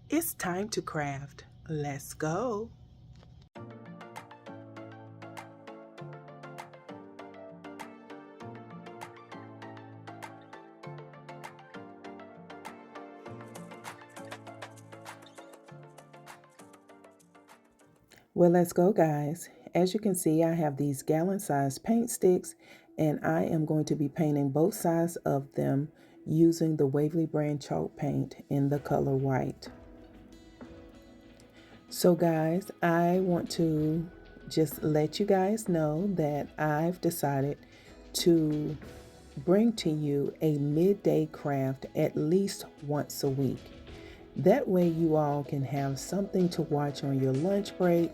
It's time to craft. Let's go. Well, let's go, guys. As you can see, I have these gallon-sized paint sticks, and I am going to be painting both sides of them using the Waverly brand chalk paint in the color white. So guys, I want to just let you guys know that I've decided to bring to you a midday craft at least once a week. That way you all can have something to watch on your lunch break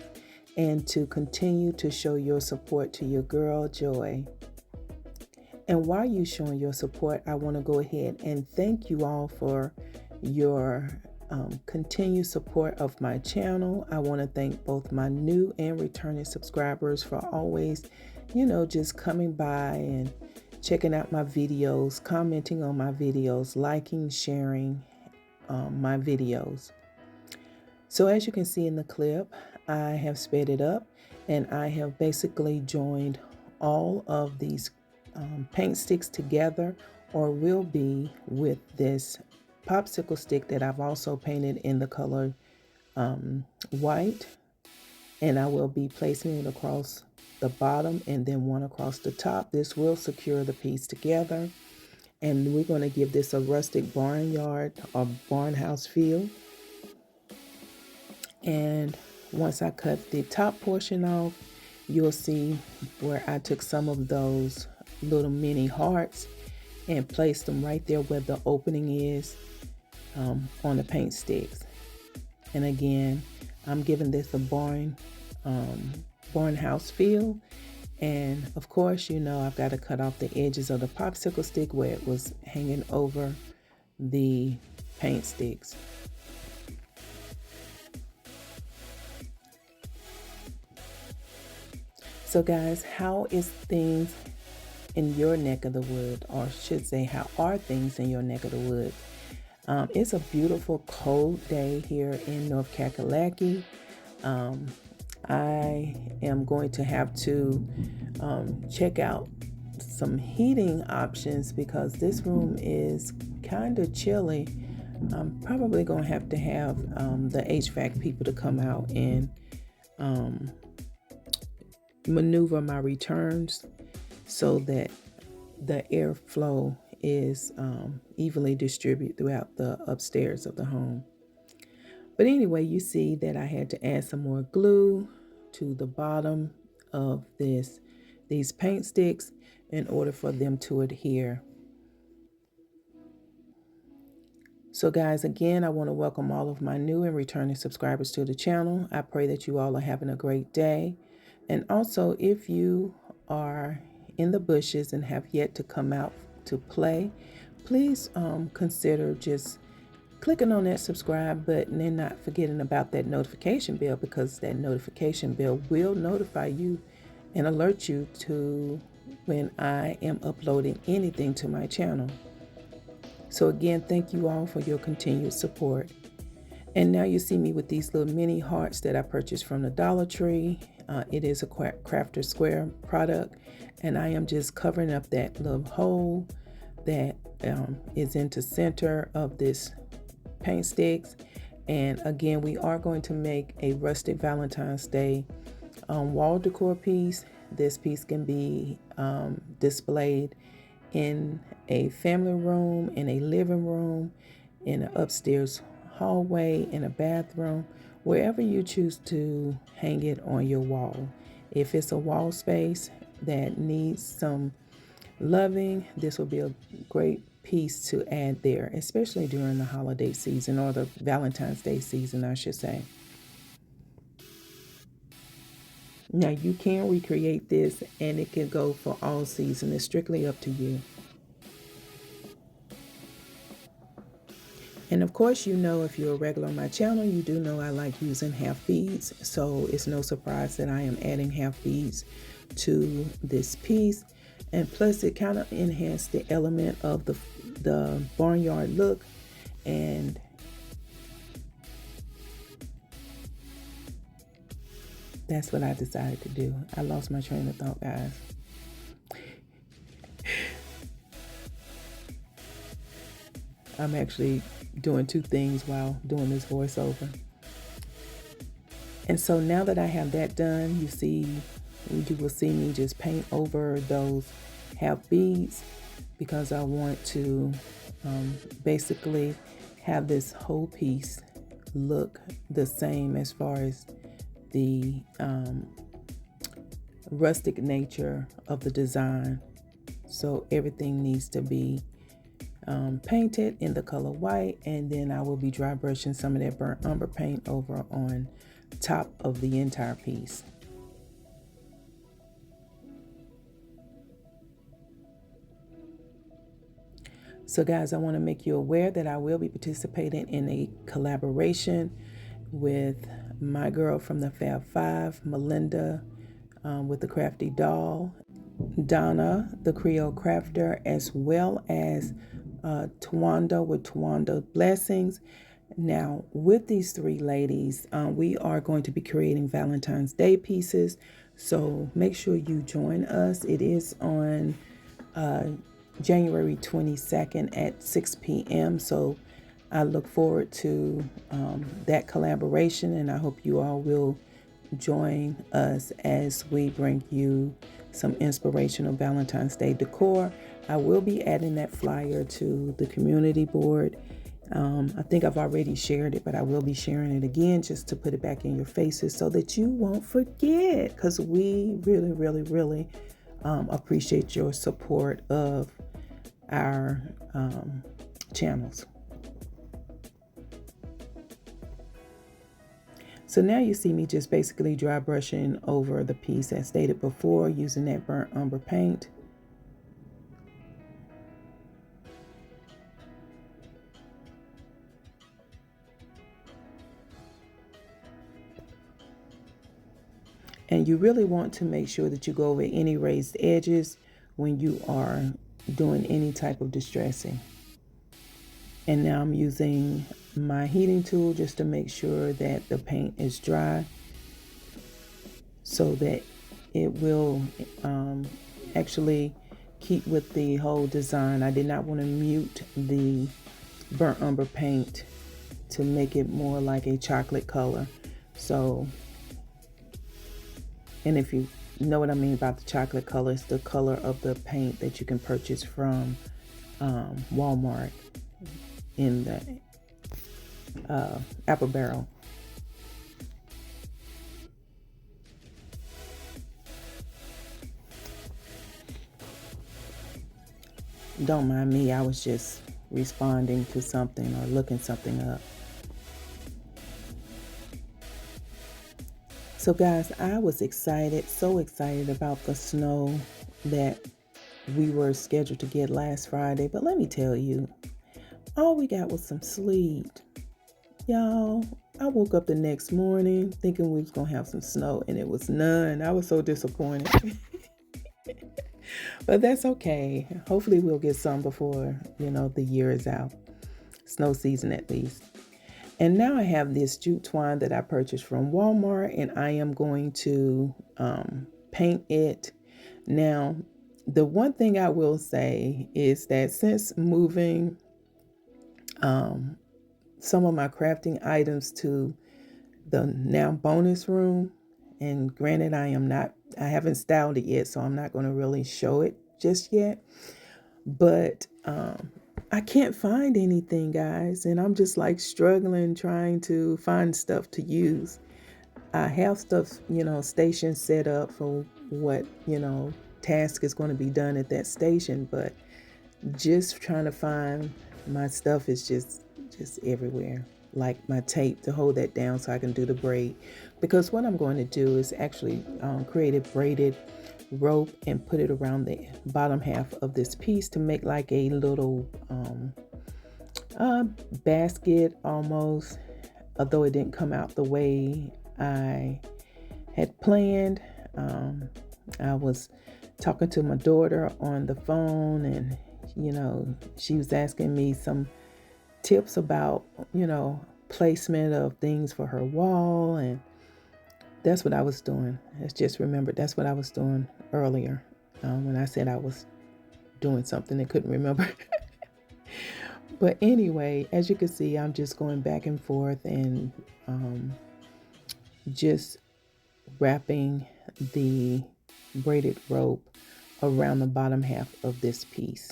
and to continue to show your support to your girl Joy. And while you're showing your support, I want to go ahead and thank you all for your continued support of my channel. I want to thank both my new and returning subscribers for always, just coming by and checking out my videos, commenting on my videos, liking, sharing my videos. So as you can see in the clip, I have sped it up and I have basically joined all of these paint sticks together, or will be, with this popsicle stick that I've also painted in the color white, and I will be placing it across the bottom and then one across the top. This will secure the piece together, and we're going to give this a rustic barnyard or barn house feel. And once I cut the top portion off, you'll see where I took some of those little mini hearts and placed them right there where the opening is on the paint sticks. And again, I'm giving this a barn house feel. And of course, I've got to cut off the edges of the popsicle stick where it was hanging over the paint sticks. So guys, how is things in your neck of the wood, or I should say, how are things in your neck of the wood? It's a beautiful cold day here in North Kakalaki. I am going to have to check out some heating options because this room is kind of chilly. I'm probably going to have the HVAC people to come out and maneuver my returns so that the airflow is evenly distributed throughout the upstairs of the home. But anyway, you see that I had to add some more glue to the bottom of these paint sticks in order for them to adhere. So guys, again, I want to welcome all of my new and returning subscribers to the channel. I pray that you all are having a great day. And also, if you are in the bushes and have yet to come out to play, please consider just clicking on that subscribe button and not forgetting about that notification bell, because that notification bell will notify you and alert you to when I am uploading anything to my channel. So again, thank you all for your continued support. And now you see me with these little mini hearts that I purchased from the Dollar Tree. It is a Crafter Square product, and I am just covering up that little hole that is into center of this paint sticks. And again, we are going to make a rustic Valentine's Day wall decor piece. This piece can be displayed in a family room, in a living room, in an upstairs hallway, in a bathroom, wherever you choose to hang it on your wall. If it's a wall space that needs some loving, this will be a great piece to add there, especially during the holiday season, or the Valentine's Day season, I should say. Now you can recreate this and it can go for all season. It's strictly up to you. And of course, if you're a regular on my channel, you do know I like using half beads. So it's no surprise that I am adding half beads to this piece. And plus it kind of enhanced the element of the barnyard look. And that's what I decided to do. I lost my train of thought, guys. I'm actually doing two things while doing this voiceover. And so now that I have that done, you will see me just paint over those half beads because I want to basically have this whole piece look the same as far as the rustic nature of the design. So everything needs to be painted in the color white, and then I will be dry brushing some of that burnt umber paint over on top of the entire piece. So guys, I want to make you aware that I will be participating in a collaboration with my girl from the Fab Five, Melinda, with the Crafty Doll, Donna, the Creole Crafter, as well as Tawanda with Tawanda Blessings. Now, with these three ladies, we are going to be creating Valentine's Day pieces. So make sure you join us. It is on January 22nd at 6 p.m. So I look forward to that collaboration, and I hope you all will join us as we bring you some inspirational Valentine's Day decor. I will be adding that flyer to the community board. I think I've already shared it, but I will be sharing it again just to put it back in your faces so that you won't forget, because we really, really, really appreciate your support of our channels. So now you see me just basically dry brushing over the piece as stated before using that burnt umber paint. And you really want to make sure that you go over any raised edges when you are doing any type of distressing. And now I'm using my heating tool just to make sure that the paint is dry so that it will actually keep with the whole design. I did not want to mute the burnt umber paint to make it more like a chocolate color. So, and if you know what I mean about the chocolate color, it's the color of the paint that you can purchase from Walmart in the apple barrel. Don't mind me, I was just responding to something or looking something up. So guys, I was excited, so excited about the snow that we were scheduled to get last Friday. But let me tell you, all we got was some sleet. Y'all, I woke up the next morning thinking we was going to have some snow, and it was none. I was so disappointed. But that's okay. Hopefully we'll get some before, the year is out. Snow season at least. And now I have this jute twine that I purchased from Walmart, and I am going to paint it. Now, the one thing I will say is that since moving some of my crafting items to the now bonus room, and granted I haven't styled it yet, so I'm not going to really show it just yet, but I can't find anything, guys, and I'm just like struggling trying to find stuff to use. I have stuff, station set up for what, task is going to be done at that station, but just trying to find my stuff is just everywhere, like my tape to hold that down so I can do the braid. Because what I'm going to do is actually create a braided rope and put it around the bottom half of this piece to make like a little basket almost, although it didn't come out the way I had planned. I was talking to my daughter on the phone, and she was asking me some tips about placement of things for her wall, and That's what I was doing. I just remembered that's what I was doing earlier when I said I was doing something and couldn't remember. But anyway, as you can see, I'm just going back and forth and just wrapping the braided rope around the bottom half of this piece.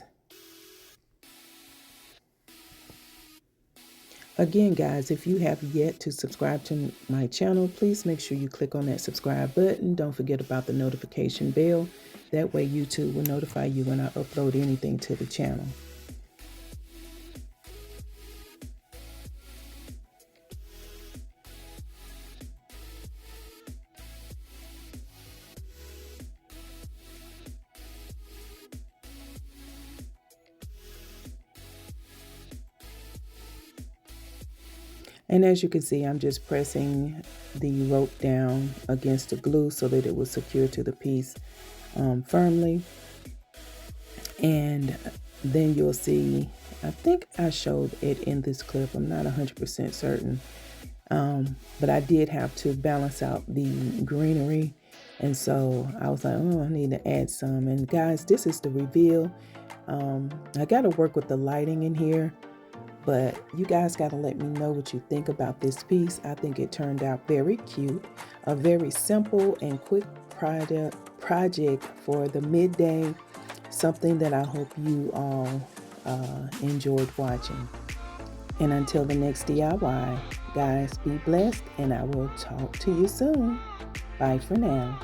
Again, guys, if you have yet to subscribe to my channel, please make sure you click on that subscribe button. Don't forget about the notification bell. That way YouTube will notify you when I upload anything to the channel. And as you can see, I'm just pressing the rope down against the glue so that it will secure to the piece firmly. And then you'll see, I think I showed it in this clip, I'm not 100% certain, but I did have to balance out the greenery. And so I was like, oh, I need to add some. And guys, this is the reveal. I got to work with the lighting in here. But you guys got to let me know what you think about this piece. I think it turned out very cute. A very simple and quick project for the midday. Something that I hope you all enjoyed watching. And until the next DIY, guys, be blessed, and I will talk to you soon. Bye for now.